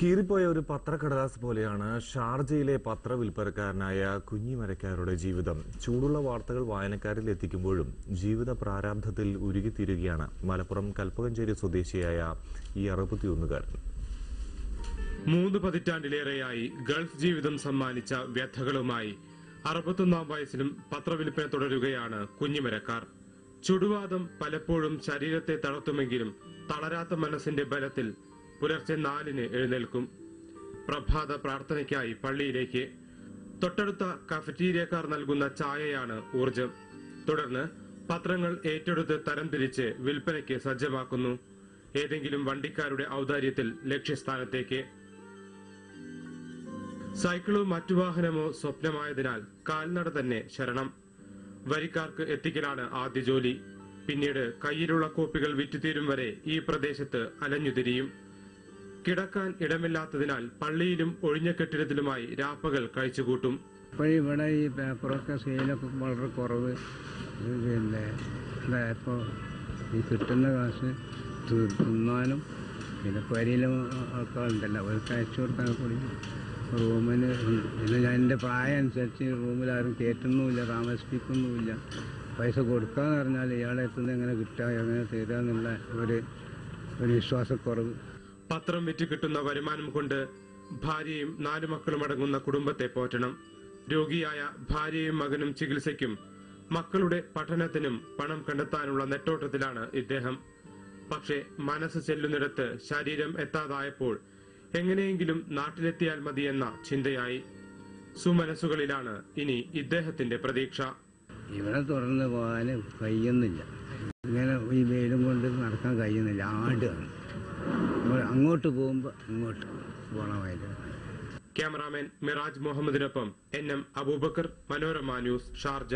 കീറിപ്പോയ ഒരു പത്രക്കടലാസ് പോലെയാണ് ഷാർജയിലെ പത്രവിൽപ്പനക്കാരനായ കുഞ്ഞിമരക്കാരുടെ ജീവിതം. ചൂടുള്ള വാർത്തകൾ വായനക്കാരിൽ എത്തിക്കുമ്പോഴും ജീവിത പ്രാരാബ്ധത്തിൽ ഉരുകിത്തീരുകയാണ് മലപ്പുറം കൽപ്പകഞ്ചേരി സ്വദേശിയായ ഈ 61കാരൻ. 3 പതിറ്റാണ്ടിലേറെയായി ഗൾഫ് ജീവിതം സമ്മാനിച്ച വ്യഥകളുമായി 61 വയസ്സിലും പത്രവിൽപ്പന തുടരുകയാണ് കുഞ്ഞിമരക്കാർ. ചുടുവാദം പലപ്പോഴും ശരീരത്തെ തളർത്തുമെങ്കിലും തളരാത്ത മനസ്സിന്റെ ബലത്തിൽ പുലർച്ചെ 4-ന് എഴുന്നേൽക്കും. പ്രഭാത പ്രാർത്ഥനയ്ക്കായി പള്ളിയിലേക്ക്. തൊട്ടടുത്ത കഫറ്റീരിയക്കാർ നൽകുന്ന ചായയാണ് ഊർജം. തുടർന്ന് പത്രങ്ങൾ ഏറ്റെടുത്ത് തരംതിരിച്ച് വിൽപ്പനയ്ക്ക് സജ്ജമാക്കുന്നു. ഏതെങ്കിലും വണ്ടിക്കാരുടെ ഔദാര്യത്തിൽ ലക്ഷ്യസ്ഥാനത്തേക്ക്. സൈക്കിളോ മറ്റു വാഹനമോ സ്വപ്നമായതിനാൽ കാൽനട തന്നെ ശരണം. വരിക്കാർക്ക് എത്തിക്കലാണ് ആദ്യ ജോലി. പിന്നീട് കയ്യിലുള്ള കോപ്പികൾ വിറ്റുതീരും വരെ ഈ പ്രദേശത്ത് അലഞ്ഞുതിരിയും. കിടക്കാൻ ഇടമില്ലാത്തതിനാൽ പള്ളിയിലും ഒഴിഞ്ഞ കെട്ടിടത്തിലുമായി രാപ്പകൽ കഴിച്ചുകൂട്ടും. ഇപ്പോൾ ഇവിടെ ഈ പേപ്പറൊക്കെ സെയിലൊക്കെ വളരെ കുറവ്. പിന്നെ ഇപ്പോൾ ഈ കിട്ടുന്ന കാശ് തിന്നാനും പിന്നെ പരിയിലും ആൾക്കാരുണ്ടല്ലോ അവർക്ക് അയച്ചു കൊടുക്കാൻ കൂടി റൂമിന്. പിന്നെ ഞാൻ എൻ്റെ പ്രായം അനുസരിച്ച് റൂമിലാരും കയറ്റുന്നുമില്ല, താമസിപ്പിക്കുന്നുമില്ല. പൈസ കൊടുക്കാന്ന് പറഞ്ഞാൽ ഇയാളെ എത്തുന്നത് എങ്ങനെ കിട്ടുക, എങ്ങനെ തരാന്നുള്ള ഒരു വിശ്വാസക്കുറവ്. പത്രം വിറ്റ് കിട്ടുന്ന വരുമാനം കൊണ്ട് ഭാര്യയും 4 മക്കളും അടങ്ങുന്ന കുടുംബത്തെ പോറ്റണം. രോഗിയായ ഭാര്യയും മകനും ചികിത്സയ്ക്കും മക്കളുടെ പഠനത്തിനും പണം കണ്ടെത്താനുള്ള നെട്ടോട്ടത്തിലാണ് ഇദ്ദേഹം. പക്ഷേ മനസ്സ് ചെല്ലുന്നിടത്ത് ശരീരം എത്താതായപ്പോൾ എങ്ങനെയെങ്കിലും നാട്ടിലെത്തിയാൽ മതിയെന്ന ചിന്തയായി. സുമനസ്സുകളിലാണ് ഇനി ഇദ്ദേഹത്തിന്റെ പ്രതീക്ഷ. ഇവിടെ തുറന്ന് പോകാൻ കഴിയുന്നില്ല. ഇങ്ങനെ ഈ വെയിലും കൊണ്ട് നടക്കാൻ കഴിയുന്നില്ല. ആടുകയാണ് അങ്ങോട്ട് പോകുമ്പോൾ ഇങ്ങോട്ട് പോണമായിട്ട്. ക്യാമറാമാൻ മിറാജ് മുഹമ്മദിനൊപ്പം NM Abubakar, Manorama news, Sharjah.